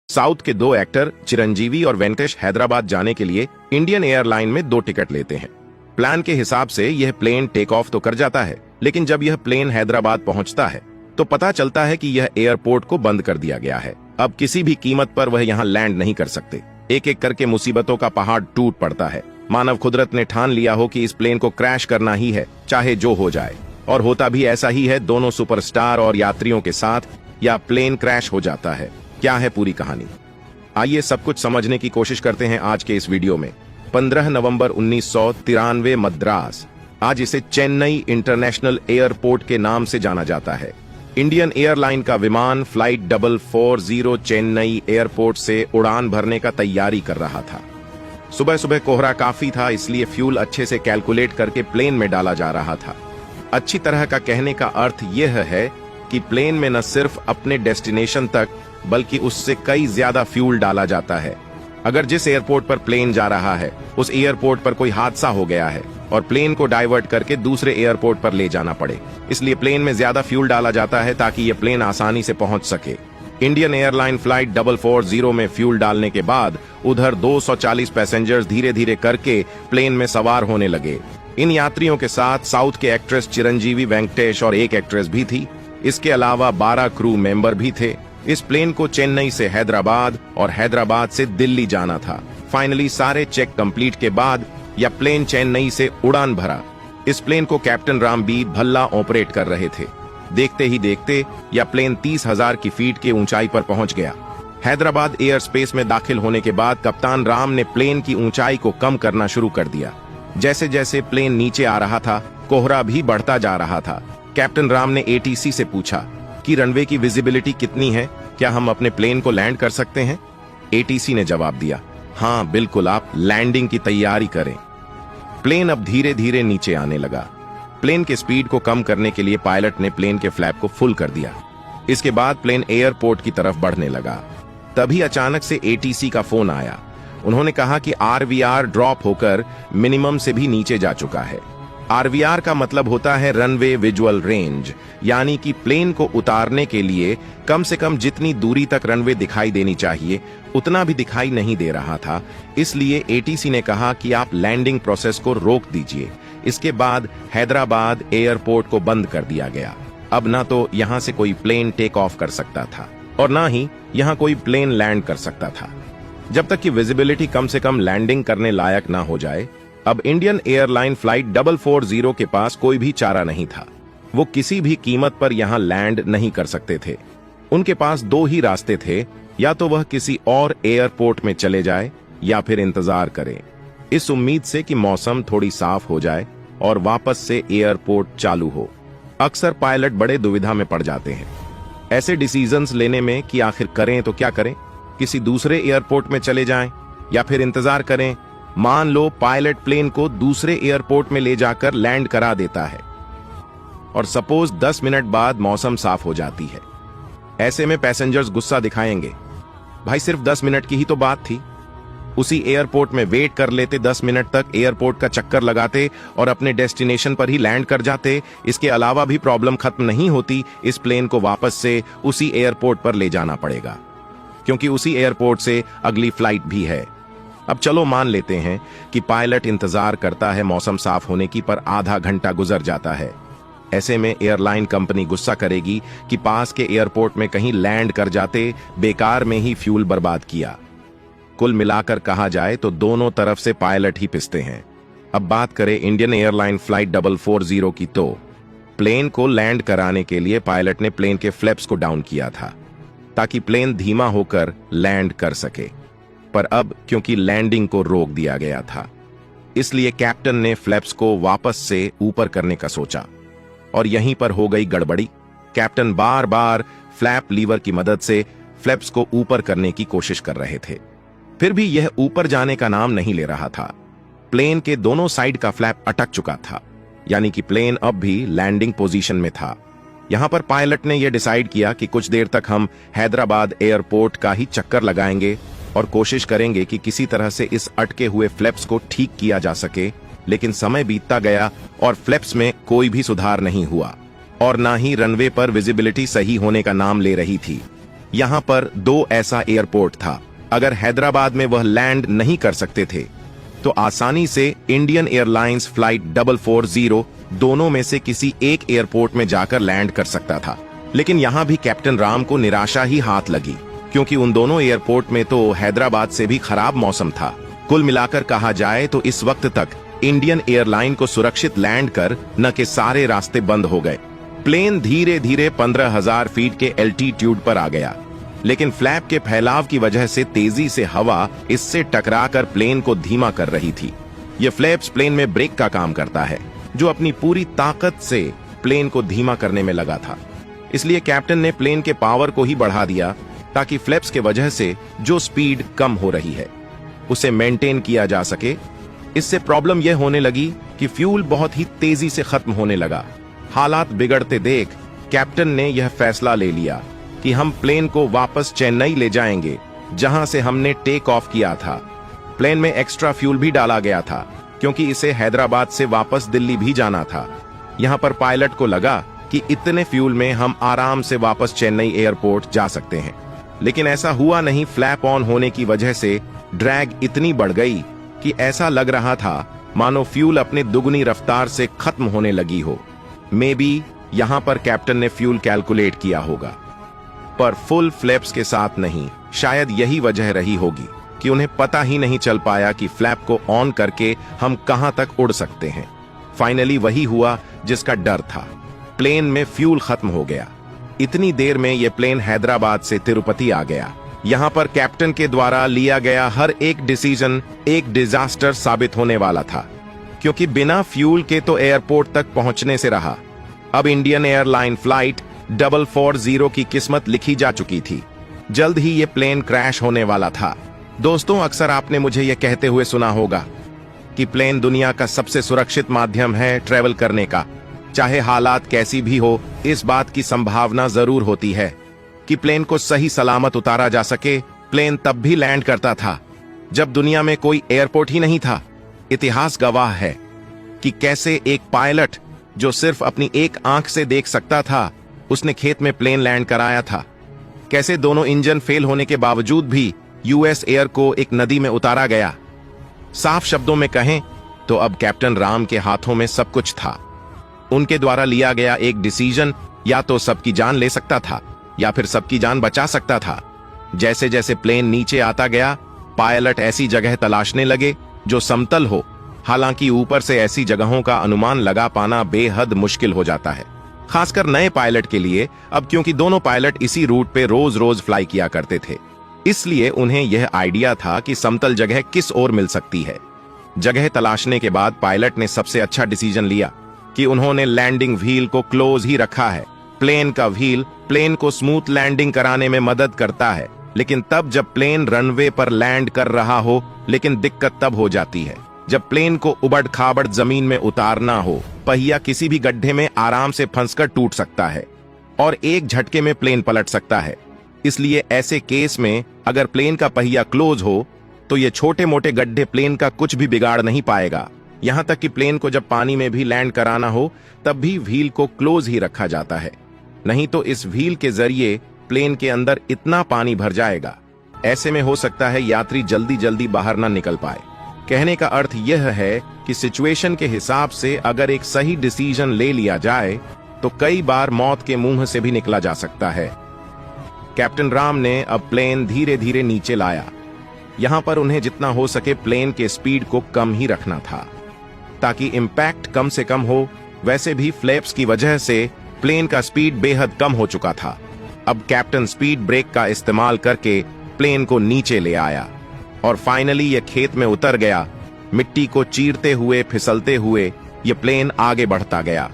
South के दो actor Chiranjeevi और वेंकटेश हैदराबाद जाने के लिए इंडियन एयरलाइन में 2 टिकट लेते हैं। प्लान के हिसाब से यह प्लेन टेक ऑफ तो कर जाता है, लेकिन जब यह प्लेन हैदराबाद पहुंचता है तो पता चलता है कि यह एयरपोर्ट को बंद कर दिया गया है। अब किसी भी कीमत पर वह यहाँ लैंड नहीं कर सकते। एक एक करके मुसीबतों का पहाड़ टूट पड़ता है। मानव कुदरत ने ठान लिया हो कि इस प्लेन को क्रैश करना ही है, चाहे जो हो जाए। और होता भी ऐसा ही है, दोनों सुपरस्टार और यात्रियों के साथ, या प्लेन क्रैश हो जाता है। क्या है पूरी कहानी, आइए सब कुछ समझने की कोशिश करते हैं आज के इस वीडियो में। 15 नवंबर 1993 मद्रास, आज इसे चेन्नई इंटरनेशनल एयरपोर्ट के नाम से जाना जाता है। इंडियन एयरलाइन का विमान फ्लाइट 440 चेन्नई एयरपोर्ट से उड़ान भरने का तैयारी कर रहा था। सुबह सुबह कोहरा काफी था, इसलिए फ्यूल अच्छे से कैलकुलेट करके प्लेन में डाला जा रहा था। अच्छी तरह का कहने का अर्थ यह है कि प्लेन में न सिर्फ अपने डेस्टिनेशन तक बल्कि उससे कई ज्यादा फ्यूल डाला जाता है। अगर जिस एयरपोर्ट पर प्लेन जा रहा है उस एयरपोर्ट पर कोई हादसा हो गया है और प्लेन को डाइवर्ट करके दूसरे एयरपोर्ट पर ले जाना पड़े, इसलिए प्लेन में ज्यादा फ्यूल डाला जाता है ताकि ये प्लेन आसानी से पहुंच सके। इंडियन एयरलाइन फ्लाइट 440 में फ्यूल डालने के बाद उधर 240 पैसेंजर्स धीरे धीरे करके प्लेन में सवार होने लगे। इन यात्रियों के साथ साउथ के एक्ट्रेस चिरंजीवी, वेंकटेश और एक एक्ट्रेस भी थी। इसके अलावा 12 क्रू मेंबर भी थे। इस प्लेन को चेन्नई से हैदराबाद और हैदराबाद से दिल्ली जाना था। फाइनली सारे चेक कंप्लीट के बाद यह प्लेन चेन्नई से उड़ान भरा। इस प्लेन को captain Ram B Bhalla operate कर रहे थे। देखते ही देखते यह प्लेन 30,000 की फीट की ऊंचाई पर पहुंच गया। हैदराबाद एयर स्पेस में दाखिल होने के बाद कप्तान राम ने प्लेन की ऊंचाई को कम करना शुरू कर दिया। जैसे जैसे प्लेन नीचे आ रहा था, कोहरा भी बढ़ता जा रहा था। कैप्टन राम ने एटीसी से पूछा कि रनवे की विजिबिलिटी कितनी है, क्या हम अपने प्लेन को लैंड कर सकते हैं? एटीसी ने जवाब दिया, हाँ बिल्कुल, आप लैंडिंग की तैयारी करें। प्लेन अब धीरे धीरे नीचे आने लगा। प्लेन के स्पीड को कम करने के लिए पायलट ने प्लेन के फ्लैप को फुल कर दिया। इसके बाद प्लेन एयरपोर्ट की तरफ बढ़ने लगा। तभी अचानक से एटीसी का फोन आया। उन्होंने कहा कि आरवीआर ड्रॉप होकर मिनिमम से भी नीचे जा चुका है। आरवीआर का मतलब होता है रनवे विजुअल रेंज, यानी कि प्लेन को उतारने के लिए कम से कम जितनी दूरी तक रनवे दिखाई देनी चाहिए उतना भी दिखाई नहीं दे रहा था। इसलिए एटीसी ने कहा कि आप लैंडिंग प्रोसेस को रोक दीजिए। इसके बाद हैदराबाद एयरपोर्ट को बंद कर दिया गया। अब ना तो यहां से कोई प्लेन टेक ऑफ कर सकता था और ना ही यहां कोई प्लेन लैंड कर सकता था, जब तक कि विजिबिलिटी कम से कम लैंडिंग करने लायक ना हो जाए। अब इंडियन एयरलाइन फ्लाइट 440 के पास कोई भी चारा नहीं था। वो किसी भी कीमत पर यहां लैंड नहीं कर सकते थे। उनके पास 2 ही रास्ते थे, या तो वह किसी और एयरपोर्ट में चले जाए या फिर इंतजार करें, इस उम्मीद से कि मौसम थोड़ी साफ हो जाए और वापस से एयरपोर्ट चालू हो। अक्सर पायलट बड़े दुविधा में पड़ जाते हैं ऐसे डिसीजंस लेने में कि आखिर करें तो क्या करें, किसी दूसरे एयरपोर्ट में चले जाएं या फिर इंतजार करें। मान लो पायलट प्लेन को दूसरे एयरपोर्ट में ले जाकर लैंड करा देता है और सपोज 10 मिनट बाद मौसम साफ हो जाती है। ऐसे में पैसेंजर्स गुस्सा दिखाएंगे, भाई सिर्फ 10 मिनट की ही तो बात थी। उसी एयरपोर्ट में वेट कर लेते, 10 मिनट तक एयरपोर्ट का चक्कर लगाते और अपने डेस्टिनेशन पर ही लैंड कर जाते। इसके अलावा भी प्रॉब्लम खत्म नहीं होती। इस प्लेन को वापस से उसी एयरपोर्ट पर ले जाना पड़ेगा, क्योंकि उसी एयरपोर्ट से अगली फ्लाइट भी है। अब चलो मान लेते हैं कि पायलट इंतजार करता है मौसम साफ होने की, पर आधा घंटा गुजर जाता है। ऐसे में एयरलाइन कंपनी गुस्सा करेगी कि पास के एयरपोर्ट में कहीं लैंड कर जाते, बेकार में ही फ्यूल बर्बाद किया। कुल मिलाकर कहा जाए तो दोनों तरफ से पायलट ही पिसते हैं। अब बात करें इंडियन एयरलाइन फ्लाइट 440 की, तो प्लेन को लैंड कराने के लिए पायलट ने प्लेन के फ्लैप्स को डाउन किया था ताकि प्लेन धीमा होकर लैंड कर सके। पर अब क्योंकि लैंडिंग को रोक दिया गया था, इसलिए कैप्टन ने फ्लैप्स को वापस से ऊपर करने का सोचा और यहीं पर हो गई गड़बड़ी। कैप्टन बार बार फ्लैप लीवर की मदद से फ्लैप्स को ऊपर करने की कोशिश कर रहे थे, फिर भी यह ऊपर जाने का नाम नहीं ले रहा था। प्लेन के दोनों साइड का फ्लैप अटक चुका था, यानी कि प्लेन अब भी लैंडिंग पोजीशन में था। यहां पर पायलट ने यह डिसाइड किया कि कुछ देर तक हम हैदराबाद एयरपोर्ट का ही चक्कर लगाएंगे और कोशिश करेंगे कि किसी तरह से इस अटके हुए फ्लैप्स को ठीक किया जा सके। लेकिन समय बीतता गया और फ्लैप्स में कोई भी सुधार नहीं हुआ और ना ही रनवे पर विजिबिलिटी सही होने का नाम ले रही थी। यहाँ पर 2 ऐसा एयरपोर्ट था। अगर हैदराबाद में वह लैंड नहीं कर सकते थे तो आसानी से इंडियन एयरलाइंस फ्लाइट 440 दोनों में से किसी एक एयरपोर्ट में जाकर लैंड कर सकता था। लेकिन यहाँ भी कैप्टन राम को निराशा ही हाथ लगी, क्योंकि उन दोनों एयरपोर्ट में तो हैदराबाद से भी खराब मौसम था। कुल मिलाकर कहा जाए तो इस वक्त तक इंडियन एयरलाइन को सुरक्षित लैंड कर न के सारे रास्ते बंद हो गए। प्लेन धीरे धीरे 15,000 फीट के एल्टीट्यूड पर आ गया, लेकिन फ्लैप के फैलाव की वजह से तेजी से हवा इससे टकराकर प्लेन को धीमा कर रही थी। ये फ्लैप्स प्लेन में ब्रेक का काम करता है, जो अपनी पूरी ताकत से प्लेन को धीमा करने में लगा था। इसलिए कैप्टन ने प्लेन के पावर को ही बढ़ा दिया ताकि फ्लैप्स के वजह से जो स्पीड कम हो रही है उसे मेंटेन किया जा सके। इससे प्रॉब्लम यह होने लगी कि फ्यूल बहुत ही तेजी से खत्म होने लगा। हालात बिगड़ते देख कैप्टन ने यह फैसला ले लिया कि हम प्लेन को वापस चेन्नई ले जाएंगे, जहां से हमने टेक ऑफ किया था। प्लेन में एक्स्ट्रा फ्यूल भी डाला गया था, क्योंकि इसे हैदराबाद से वापस दिल्ली भी जाना था। यहां पर पायलट को लगा कि इतने फ्यूल में हम आराम से वापस चेन्नई एयरपोर्ट जा सकते हैं, लेकिन ऐसा हुआ नहीं। फ्लैप ऑन होने की वजह से ड्रैग इतनी बढ़ गई कि ऐसा लग रहा था मानो फ्यूल अपने दुगनी रफ्तार से खत्म होने लगी हो। मे बी यहां पर कैप्टन ने फ्यूल कैलकुलेट किया होगा, पर फुल फ्लैप्स के साथ नहीं। शायद यही वजह रही होगी कि उन्हें पता ही नहीं चल पाया कि फ्लैप को ऑन करके हम कहां तक उड़ सकते हैं। फाइनली वही हुआ जिसका डर था, प्लेन में फ्यूल खत्म हो गया। इतनी देर में यह प्लेन हैदराबाद से तिरुपति आ गया। यहां पर कैप्टन के द्वारा लिया गया हर एक डिसीजन एक डिजास्टर साबित होने वाला था, क्योंकि बिना फ्यूल के तो एयरपोर्ट तक पहुंचने से रहा। अब इंडियन एयरलाइन फ्लाइट 440 की किस्मत लिखी जा चुकी थी। जल्द ही यह प्लेन क्रैश होने वाला था। दोस्तों, अक्सर आपने मुझे यह कहते हुए सुना होगा कि प्लेन दुनिया का सबसे सुरक्षित माध्यम है ट्रेवल करने का। चाहे हालात कैसी भी हो, इस बात की संभावना जरूर होती है कि प्लेन को सही सलामत उतारा जा सके। प्लेन तब भी लैंड करता था जब दुनिया में कोई एयरपोर्ट ही नहीं था। इतिहास गवाह है कि कैसे एक पायलट जो सिर्फ अपनी एक आंख से देख सकता था, उसने खेत में प्लेन लैंड कराया था। कैसे दोनों इंजन फेल होने के बावजूद भी यूएस एयर को एक नदी में उतारा गया। साफ शब्दों में कहें तो अब कैप्टन राम के हाथों में सब कुछ था। उनके द्वारा लिया गया एक डिसीजन या तो सबकी जान ले सकता था या फिर सबकी जान बचा सकता था। जैसे जैसे प्लेन नीचे आता गया, पायलट ऐसी जगह तलाशने लगे जो समतल हो। हालांकि ऊपर से ऐसी जगहों का अनुमान लगा पाना बेहद मुश्किल हो जाता है, खासकर नए पायलट के लिए। अब क्योंकि दोनों पायलट इसी रूट पे रोज रोज फ्लाई किया करते थे, इसलिए उन्हें यह आइडिया था कि समतल जगह किस ओर मिल सकती है। जगह तलाशने के बाद पायलट ने सबसे अच्छा डिसीजन लिया कि उन्होंने लैंडिंग व्हील को क्लोज ही रखा है। प्लेन का व्हील प्लेन को स्मूथ लैंडिंग कराने में मदद करता है, लेकिन तब जब प्लेन रनवे पर लैंड कर रहा हो। लेकिन दिक्कत तब हो जाती है जब प्लेन को उबड़ खाबड़ जमीन में उतारना हो। पहिया किसी भी गड्ढे में आराम से फंसकर टूट सकता है और एक झटके में प्लेन पलट सकता है। इसलिए ऐसे केस में अगर प्लेन का पहिया क्लोज हो तो ये छोटे मोटे गड्ढे प्लेन का कुछ भी बिगाड़ नहीं पाएगा। यहां तक कि प्लेन को जब पानी में भी लैंड कराना हो तब भी व्हील को क्लोज ही रखा जाता है, नहीं तो इस व्हील के जरिए प्लेन के अंदर इतना पानी भर जाएगा, ऐसे में हो सकता है यात्री जल्दी जल्दी बाहर ना निकल पाए। कहने का अर्थ यह है कि सिचुएशन के हिसाब से अगर एक सही डिसीजन ले लिया जाए तो कई बार मौत के मुंह से भी निकला जा सकता है। कैप्टन राम ने अब प्लेन धीरे धीरे नीचे लाया। यहां पर उन्हें जितना हो सके प्लेन के स्पीड को कम ही रखना था, ताकि इंपैक्ट कम से कम हो। वैसे भी फ्लैप्स की वजह से प्लेन का स्पीड बेहद कम हो चुका था। अब कैप्टन स्पीड ब्रेक का इस्तेमाल करके प्लेन को नीचे ले आया और फाइनली यह खेत में उतर गया। मिट्टी को चीरते हुए फिसलते हुए यह प्लेन आगे बढ़ता गया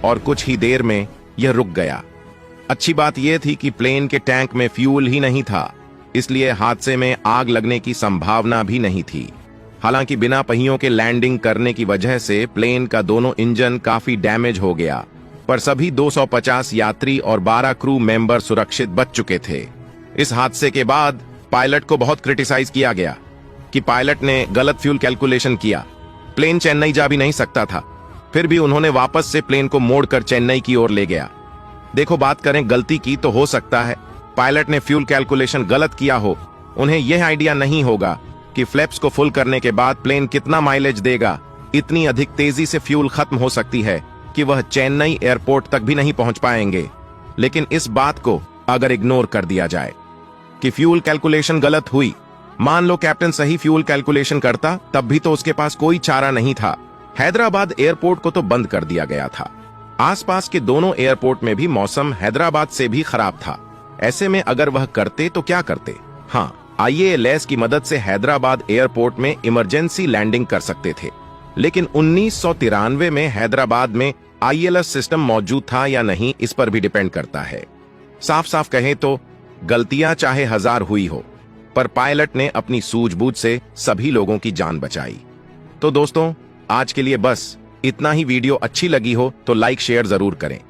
और कुछ ही देर में यह रुक गया। अच्छी बात यह थी कि प्लेन के टैंक में फ्यूल ही नहीं था, इसलिए हादसे में आग लगने की संभावना भी नहीं थी। हालांकि बिना पहियों के लैंडिंग करने की वजह से प्लेन का दोनों इंजन काफी डैमेज हो गया, पर सभी 250 यात्री और 12 क्रू मेंबर सुरक्षित बच चुके थे। इस हादसे के बाद पायलट को बहुत क्रिटिसाइज किया गया कि पायलट ने गलत फ्यूल कैलकुलेशन किया। प्लेन चेन्नई जा भी नहीं सकता था, फिर भी उन्होंने वापस से प्लेन को मोड़कर चेन्नई की ओर ले गया। देखो, बात करें गलती की तो हो सकता है, पायलट ने फ्यूल कैलकुलेशन गलत किया हो, उन्हें यह आइडिया नहीं होगा कि फ्लैप्स को फुल करने के बाद प्लेन कितना माइलेज देगा। इतनी अधिक तेजी से फ्यूल खत्म हो सकती है कि वह चेन्नई एयरपोर्ट तक भी नहीं पहुंच पाएंगे। लेकिन इस बात को अगर इग्नोर कर दिया जाए कि फ्यूल कैलकुलेशन गलत हुई, मान लो कैप्टन सही फ्यूल कैलकुलेशन करता, तब भी तो उसके पास कोई चारा नहीं था। हैदराबाद एयरपोर्ट को तो बंद कर दिया गया था। आसपास के दोनों एयरपोर्ट में भी मौसम हैदराबाद से भी खराब था। ऐसे में अगर वह करते तो क्या करते? हाँ, IALS की मदद से हैदराबाद एयरपोर्ट में इमरजेंसी लैंडिंग कर सकते थे। लेकिन 1993 में हैदराबाद में ILS सिस्टम मौजूद था या नहीं, इस पर भी डिपेंड करता है। साफ साफ कहें तो गलतियां चाहे 1000 हुई हो, पर पायलट ने अपनी सूझबूझ से सभी लोगों की जान बचाई। तो दोस्तों, आज के लिए बस इतना ही। वीडियो अच्छी लगी हो तो लाइक शेयर जरूर करें।